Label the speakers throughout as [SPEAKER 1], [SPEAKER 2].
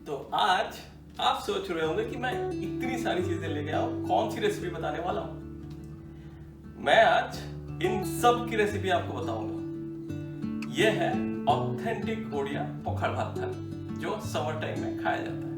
[SPEAKER 1] तो आज आप सोच रहे होंगे कि मैं इतनी सारी चीजें लेके आऊं, कौन सी रेसिपी बताने वाला हूं। मैं आज इन सब की रेसिपी आपको बताऊंगा। यह है ऑथेंटिक ओडिया पखाड़ भात थाली, जो समर टाइम में खाया जाता है।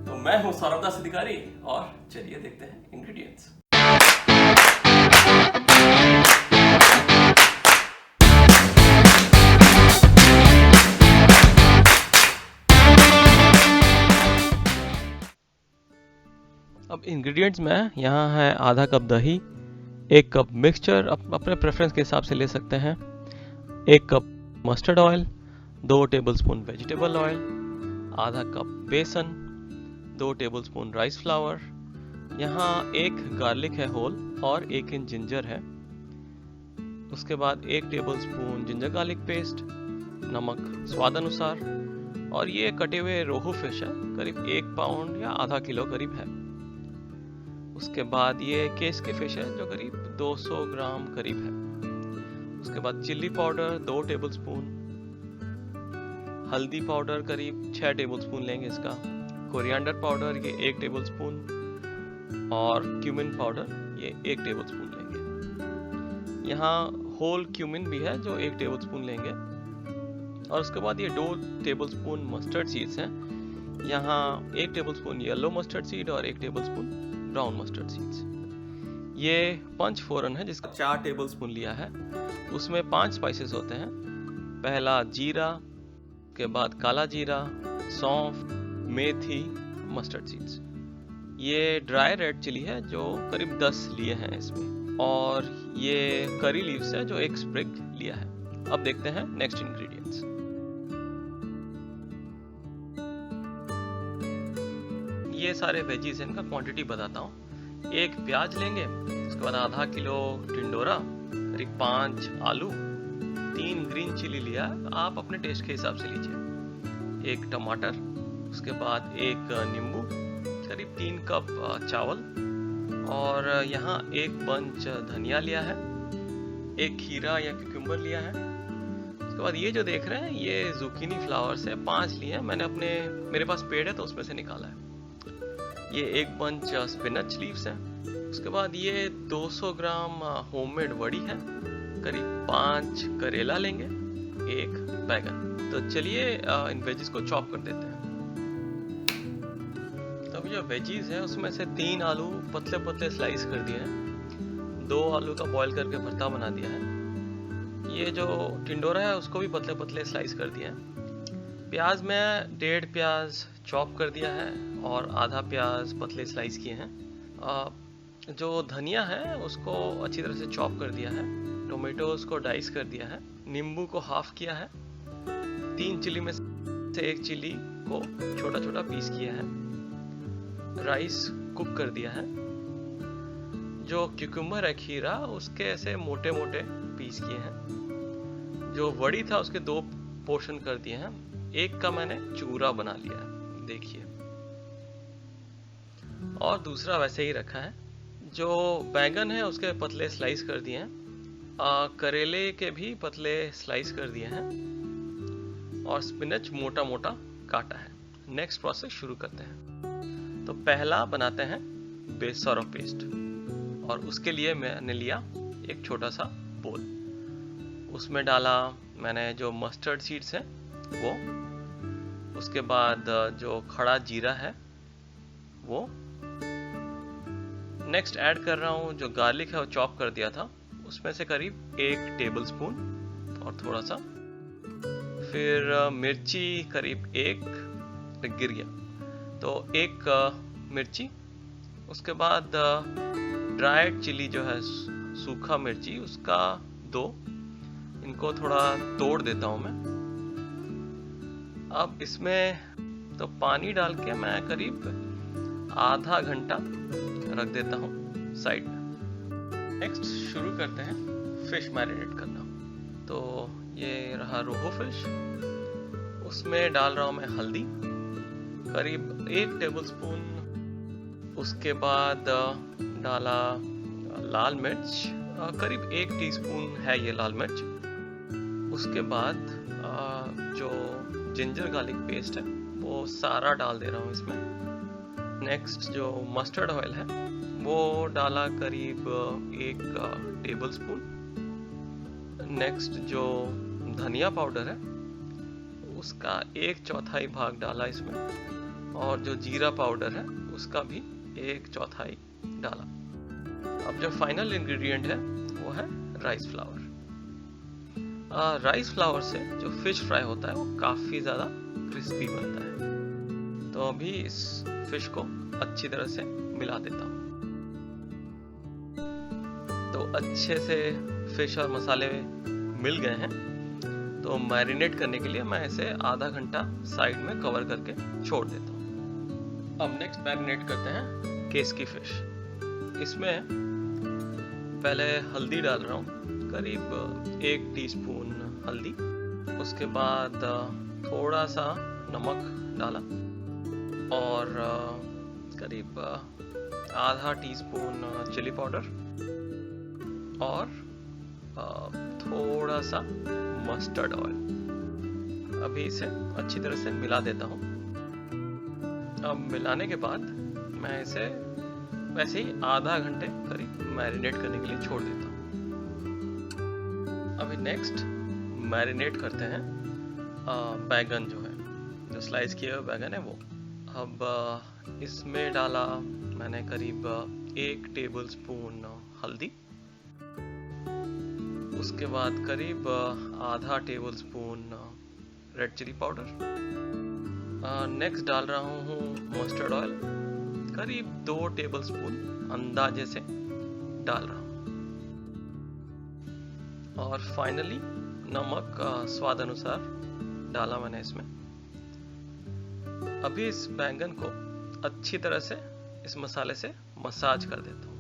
[SPEAKER 1] तो मैं हूं सौरभ दास अधिकारी और चलिए देखते हैं इंग्रेडिएंट्स। अब इंग्रेडिएंट्स में यहाँ है आधा कप दही, 1 कप मिक्सचर अपने प्रेफरेंस के हिसाब से ले सकते हैं, 1 cup mustard oil, 2 tablespoon vegetable oil, आधा कप बेसन, 2 टेबलस्पून राइस फ्लावर, यहाँ 1 गार्लिक है होल और 1 इंच जिंजर है। उसके बाद 1 टेबलस्पून जिंजर गार्लिक पेस्ट, नमक स्वाद अनुसार, और ये कटे हुए रोहू फिश है, करीब 1 पाउंड या आधा किलो करीब है। उसके बाद ये केस की फिश है जो करीब 200 ग्राम करीब है। उसके बाद चिल्ली पाउडर 2 टेबलस्पून, हल्दी पाउडर करीब 6 टेबलस्पून लेंगे इसका, कोरिएंडर पाउडर ये 1 टेबलस्पून, और क्यूमिन पाउडर ये 1 टेबलस्पून लेंगे। यहाँ होल क्यूमिन भी है जो 1 टेबलस्पून लेंगे। और उसके बाद ये 2 टेबलस्पून मस्टर्ड सीड्स हैं, यहाँ 1 टेबलस्पून येलो मस्टर्ड सीड और 1 टेबलस्पून ब्राउन मस्टर्ड सीड्स। ये पंच फोरन है जिसका 4 टेबलस्पून लिया है। उसमें 5 स्पाइसेस होते हैं। पहला जीरा, के बाद काला जीरा, सौंफ, मेथी, मस्टर्ड सीड्स। ये ड्राई रेड चिली है जो करीब 10 लिए हैं इसमें, और ये करी लीव्स है जो 1 स्प्रिग लिया है। अब देखते हैं नेक्स्ट इंग्रेडिएंट्स। ये सारे वेजीज हैं, इनका क्वांटिटी बताता हूँ। 1 प्याज लेंगे, उसके बाद आधा किलो टिंडोरा, करीब 5 आलू, 3 ग्रीन चिली लिया, आप अपने टेस्ट के हिसाब से लीजिए, 1 टमाटर, उसके बाद 1 नींबू, करीब 3 कप चावल, और यहाँ 1 बंच धनिया लिया है, 1 खीरा या क्यूकम्बर लिया है। उसके बाद ये जो देख रहे हैं ये जुकीनी फ्लावर्स है, 5 लिए हैं मैंने, मेरे पास पेड़ है तो उसमें से निकाला है। ये 1 बंच स्पिनच लीव्स है। उसके बाद ये 200 ग्राम होममेड वड़ी है, करीब 5 करेला लेंगे, 1 बैगन। तो चलिए इन वेजीज को चॉप कर देते हैं। तो अभी जो वेजीज है उसमें से 3 आलू पतले पतले स्लाइस कर दिए हैं, 2 आलू का बॉईल करके भरता बना दिया है। ये जो टिंडोरा है उसको भी पतले पतले स्लाइस कर दिया है। प्याज में 1.5 प्याज चॉप कर दिया है और आधा प्याज पतले स्लाइस किए हैं। जो धनिया है उसको अच्छी तरह से चॉप कर दिया है। टोमेटोज को डाइस कर दिया है। नींबू को हाफ किया है। 3 चिली में से 1 चिली को छोटा छोटा पीस किया है। राइस कुक कर दिया है। जो क्यूकम्बर है खीरा, उसके ऐसे मोटे मोटे पीस किए हैं। जो वड़ी था उसके 2 पोर्शन कर दिए हैं, 1 का मैंने चूरा बना लिया है, देखिए, और दूसरा वैसे ही रखा है। जो बैंगन है उसके पतले स्लाइस कर दिए हैं, करेले के भी पतले स्लाइस कर दिए हैं, और स्पिनच मोटा मोटा काटा है। नेक्स्ट प्रोसेस शुरू करते हैं। तो पहला बनाते हैं बेस सौरव पेस्ट, और उसके लिए मैंने लिया एक छोटा सा बोल। उसमें डाला मैंने जो मस्टर्ड सीड्स हैं वो, उसके बाद जो खड़ा जीरा है वो, नेक्स्ट ऐड कर रहा हूँ जो गार्लिक है वो चॉप कर दिया था, उसमें से करीब 1 टेबलस्पून और थोड़ा सा, फिर मिर्ची करीब 1 गिर गया तो 1 मिर्ची, उसके बाद ड्राइड चिली जो है सूखा मिर्ची उसका 2, इनको थोड़ा तोड़ देता हूँ मैं। अब इसमें तो पानी डाल के मैं करीब आधा घंटा रख देता हूँ साइड में। नेक्स्ट शुरू करते हैं फिश मैरिनेट करना। तो ये रहा रोहू फिश, उसमें डाल रहा हूँ मैं हल्दी करीब 1 टेबलस्पून, उसके बाद डाला लाल मिर्च, करीब 1 टीस्पून है ये लाल मिर्च। उसके बाद जो जिंजर गार्लिक पेस्ट है वो सारा डाल दे रहा हूँ इसमें। नेक्स्ट जो मस्टर्ड ऑयल है वो डाला करीब 1 टेबल स्पून। नेक्स्ट जो धनिया पाउडर है उसका 1/4 भाग डाला इसमें, और जो जीरा पाउडर है उसका भी 1/4 डाला। अब जो फाइनल इंग्रेडिएंट है वो है राइस फ्लावर। राइस फ्लावर से जो फिश फ्राई होता है वो काफ़ी ज़्यादा क्रिस्पी बनता है। तो अभी इस फिश को अच्छी तरह से मिला देता हूँ। तो अच्छे से फिश और मसाले मिल गए हैं, तो मैरिनेट करने के लिए मैं इसे आधा घंटा साइड में कवर करके छोड़ देता हूँ। अब नेक्स्ट मैरिनेट करते हैं केस की फिश। इसमें पहले हल्दी डाल रहा हूँ, करीब 1 टीस्पून हल्दी। उसके बाद थोड़ा सा नमक डाला, और करीब आधा टीस्पून चिली पाउडर, और थोड़ा सा मस्टर्ड ऑयल। अभी इसे अच्छी तरह से मिला देता हूँ। अब मिलाने के बाद मैं इसे वैसे ही आधा घंटे करीब मैरिनेट करने के लिए छोड़ देता हूँ। अभी नेक्स्ट मैरिनेट करते हैं बैगन जो है, जो स्लाइस किए हुए बैगन है वो। अब इसमें डाला मैंने करीब 1 टेबल स्पून हल्दी। उसके बाद करीब आधा tablespoon red chili powder. Next डाल रहा हूँ मस्टर्ड ऑयल, करीब 2 टेबल स्पून अंदाजे से डाल रहा हूँ। और फाइनली नमक स्वाद अनुसार डाला मैंने इसमें। अभी इस बैंगन को अच्छी तरह से इस मसाले से मसाज कर देता हूँ।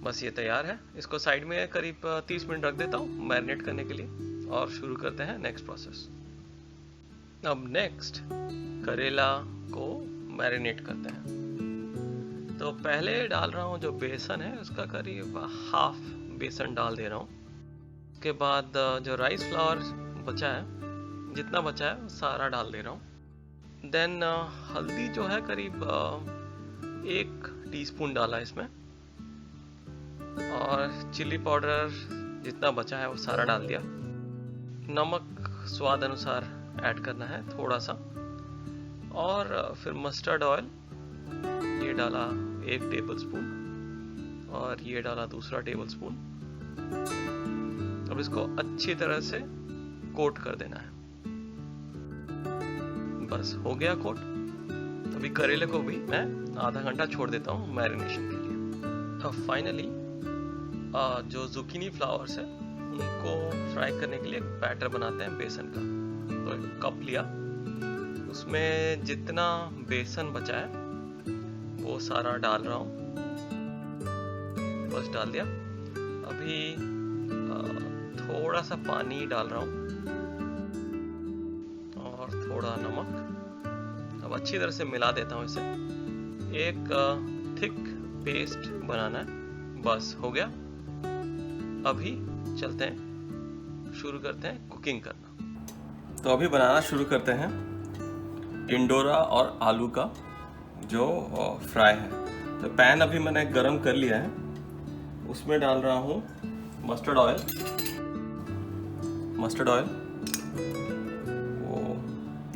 [SPEAKER 1] बस ये तैयार है। इसको साइड में करीब 30 मिनट रख देता हूँ मैरिनेट करने के लिए, और शुरू करते हैं नेक्स्ट प्रोसेस। अब नेक्स्ट करेला को मैरिनेट करते हैं। तो पहले डाल रहा हूँ जो बेसन है उसका करीब हाफ बेसन डाल दे रहा हूँ। उसके बाद जो राइस फ्लावर बचा है, जितना बचा है सारा डाल दे रहा हूँ। देन हल्दी जो है करीब 1 टीस्पून डाला इसमें, और चिली पाउडर जितना बचा है वो सारा डाल दिया। नमक स्वाद अनुसार ऐड करना है थोड़ा सा, और फिर मस्टर्ड ऑयल ये डाला 1 टेबल स्पून, और ये डाला दूसरा टेबल स्पून। अब इसको अच्छी तरह से कोट कर देना है। बस हो गया कोट। अभी करेले को भी मैं आधा घंटा छोड़ देता हूँ मैरिनेशन के लिए। अब फाइनली जो जुकीनी फ्लावर्स है उनको फ्राई करने के लिए एक बैटर बनाते हैं बेसन का। तो एक कप लिया, उसमें जितना बेसन बचा है वो सारा डाल रहा हूँ। बस डाल दिया। अभी थोड़ा सा पानी डाल रहा हूँ, और थोड़ा नमक। अब अच्छी तरह से मिला देता हूँ इसे। एक थिक पेस्ट बनाना है। बस हो गया। अभी चलते हैं, शुरू करते हैं कुकिंग करना। तो अभी बनाना शुरू करते हैं टिंडोरा और आलू का जो फ्राई है। तो पैन अभी मैंने गरम कर लिया है, उसमें डाल रहा हूँ मस्टर्ड ऑयल। वो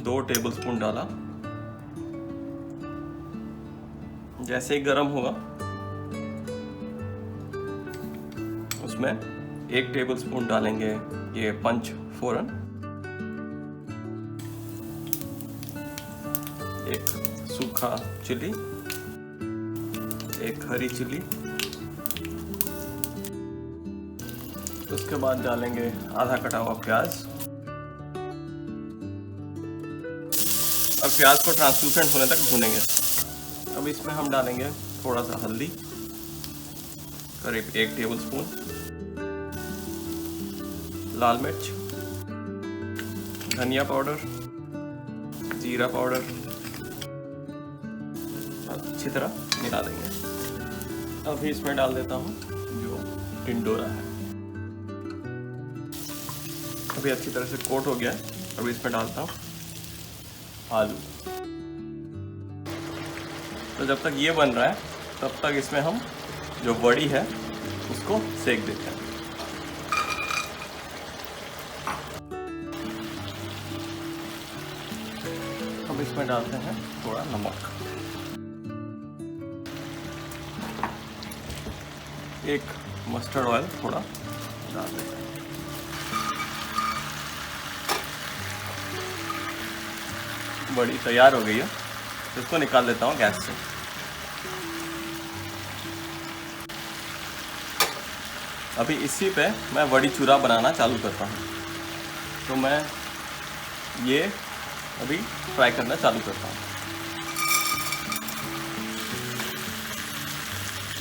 [SPEAKER 1] 2 टेबल स्पून डाला। जैसे ही गरम होगा उसमें 1 टेबल स्पून डालेंगे ये पंच फोरन, 1 सूखा चिली, 1 हरी चिली। उसके बाद डालेंगे आधा कटा हुआ प्याज। अब प्याज को ट्रांसलूसेंट होने तक भूनेंगे। अब इसमें हम डालेंगे थोड़ा सा हल्दी, करीब 1 टेबल स्पून, लाल मिर्च, धनिया पाउडर, जीरा पाउडर, और अच्छी तरह मिला देंगे। अभी इसमें डाल देता हूँ जो टिंडोरा है। अभी अच्छी तरह से कोट हो गया। अभी इसमें डालता हूँ आलू। तो जब तक ये बन रहा है तब तक इसमें हम जो वड़ी है उसको सेक देते हैं। अब इसमें डालते हैं थोड़ा नमक, एक मस्टर्ड ऑयल थोड़ा डाल देते हैं। बड़ी तैयार हो गई है, इसको निकाल देता हूँ गैस से। अभी इसी पे मैं वड़ी चूरा बनाना चालू करता हूँ। तो मैं ये अभी फ्राई करना चालू करता हूँ।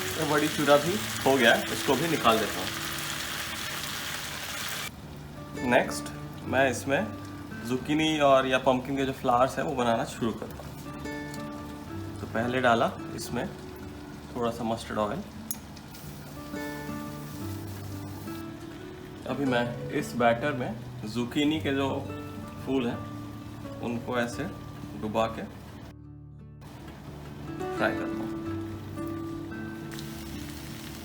[SPEAKER 1] तो वड़ी चूरा भी हो गया है, इसको भी निकाल देता हूँ। नेक्स्ट मैं इसमें जुकीनी और या पम्पकिन के जो फ्लावर्स हैं वो बनाना शुरू करता हूँ। तो पहले डाला इसमें थोड़ा सा मस्टर्ड ऑयल। अभी मैं इस बैटर में जुकीनी के जो फूल हैं उनको ऐसे डुबा के फ्राई करता हूँ।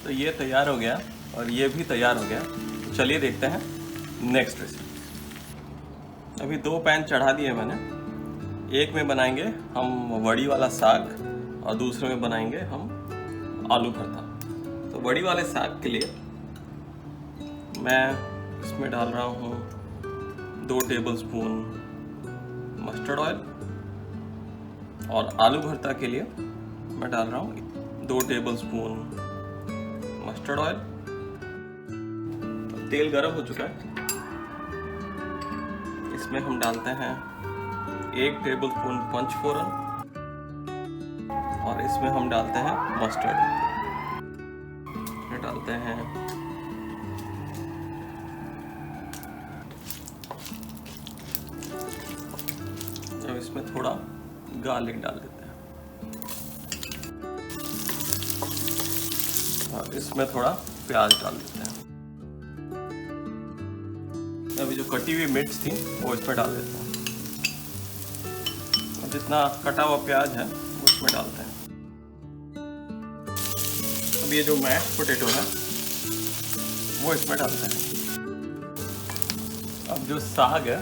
[SPEAKER 1] तो ये तैयार हो गया और ये भी तैयार हो गया। तो चलिए देखते हैं नेक्स्ट रेसिपी। अभी 2 पैन चढ़ा दिए मैंने। एक में बनाएंगे हम वड़ी वाला साग और दूसरे में बनाएंगे हम आलू भरता। तो वड़ी वाले साग के लिए मैं इसमें डाल रहा हूँ 2 टेबलस्पून मस्टर्ड ऑयल और आलू भरता के लिए मैं डाल रहा हूँ 2 टेबलस्पून मस्टर्ड ऑयल। तेल गर्म हो चुका है, इसमें हम डालते हैं 1 टेबलस्पून पंचफोरन और इसमें हम डालते हैं मस्टर्ड। डालते हैं अब इसमें थोड़ा गार्लिक डाल देते हैं और इसमें थोड़ा प्याज डाल देते हैं। अभी जो कटी हुई मिर्च थी वो इसमें डाल देते हैं। जितना कटा हुआ प्याज है वो इसमें डालते हैं। अब ये जो मैश पोटैटो है वो इसमें डालते हैं। अब जो साग है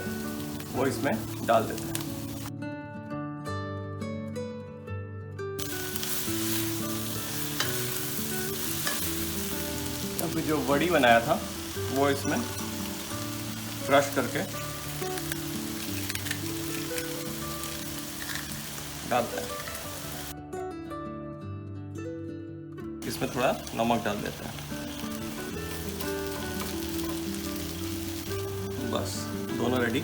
[SPEAKER 1] वो इसमें डाल देते हैं। अभी जो वड़ी बनाया था वो इसमें क्रश करके डालते हैं। इसमें थोड़ा नमक डाल देते हैं। बस दोनों रेडी।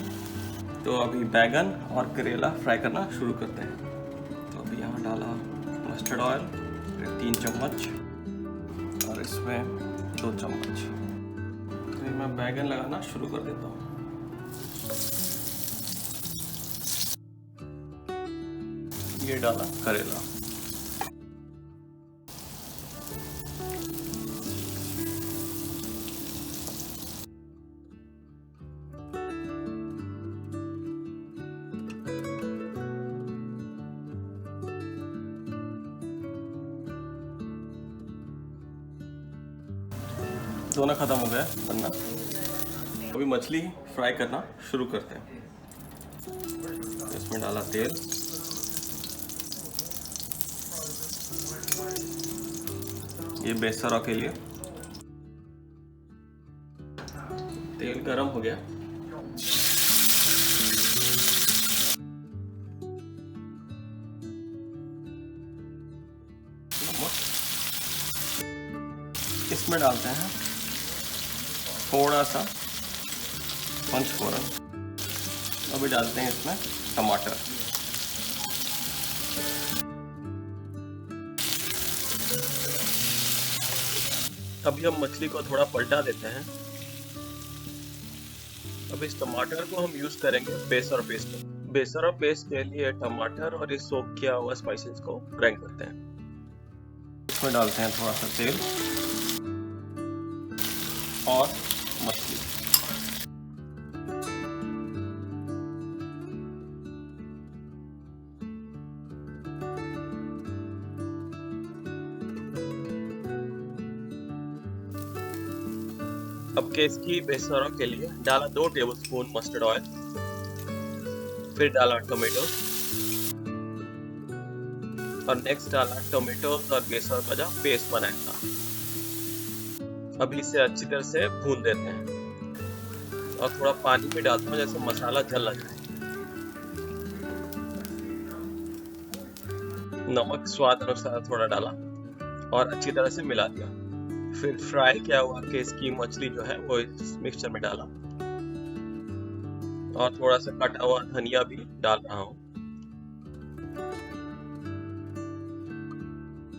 [SPEAKER 1] तो अभी बैगन और करेला फ्राई करना शुरू करते हैं। तो अभी यहाँ डाला मस्टर्ड ऑयल 3 चम्मच और इसमें 2 चम्मच। तो मैं बैगन लगाना शुरू कर देता हूँ। ये डाला करेला। दोनों खत्म हो गया बनना। अभी मछली फ्राई करना शुरू करते हैं। इसमें डाला तेल, ये बेसरा के लिए। तेल गरम हो गया। इसमें डालते हैं थोड़ा सा पंचफोरन। अभी डालते हैं इसमें टमाटर। अभी हम मछली को थोड़ा पलटा देते हैं। अब इस टमाटर को हम यूज करेंगे बेस और पेस्ट में। बेसन और पेस्ट के लिए टमाटर और इस सोक किया हुआ स्पाइसेस को ग्राइंड करते हैं। इसमें डालते हैं थोड़ा सा तेल और मछली। अब केसकी बेसनों के लिए डाला 2 टेबलस्पून मस्टर्ड ऑयल, फिर डाला टोमेटो और नेक्स्ट डाला टोमेटो और बेसन का जो पेस्ट बनाया था। अभी इसे अच्छी तरह से भून देते हैं और थोड़ा पानी भी डालता हूँ जैसे मसाला जल ना जाए। नमक स्वाद अनुसार थोड़ा डाला और अच्छी तरह से मिला दिया। फिर फ्राई किया हुआ केसकी मछली जो है वो इस मिक्सचर में डाला और थोड़ा सा कटा हुआ धनिया भी डाल रहा हूँ।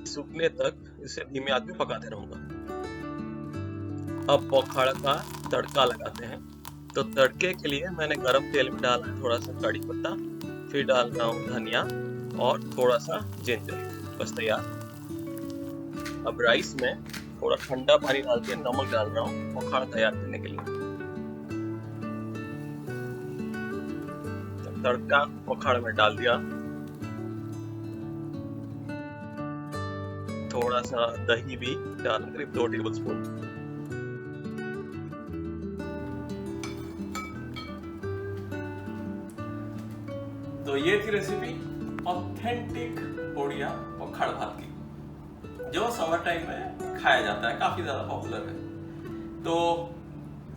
[SPEAKER 1] सूखने तक इसे धीमे आंच में पकाते रहूंगा। अब पकौड़ा का तड़का लगाते हैं। तो तड़के के लिए मैंने गरम तेल में डाला थोड़ा सा कड़ी पत्ता, फिर डाल रहा हूँ धनिया और थोड़ा सा जिंजर। बस तैयार। अब राइस में थोड़ा ठंडा पानी डाल के नमक डाल रहा हूँ पकौड़ा तैयार करने के लिए। तड़का पकौड़ा में डाल दिया। थोड़ा सा दही भी डाल, करीब 2 टेबलस्पून। तो ये थी रेसिपी ऑथेंटिक ओडिया पखाड़ भात की, जो समर टाइम में खाया जाता है, काफी ज्यादा पॉपुलर है। तो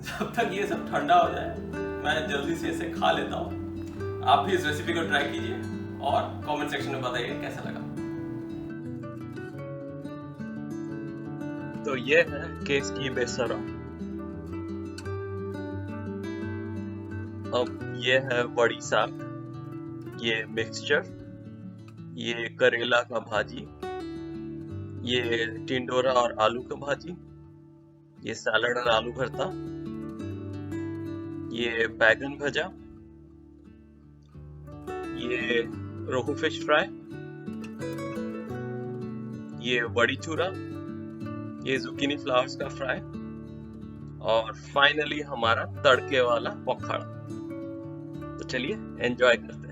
[SPEAKER 1] जब तक ये सब ठंडा हो जाए मैं जल्दी से इसे खा लेता हूँ। आप भी इस रेसिपी को ट्राई कीजिए और कमेंट सेक्शन में बताइए कैसा लगा। तो ये है केसकी बेसरा। अब ये है वड़ी साग, ये मिक्सचर, ये करेला का भाजी, ये टिंडोरा और आलू का भाजी, ये सैलड और आलू भरता, ये बैगन भजा, ये रोहू फिश फ्राई, ये वड़ी चूरा, ये जुकीनी फ्लावर्स का फ्राई और फाइनली हमारा तड़के वाला पकौड़ा। तो चलिए एंजॉय करते हैं।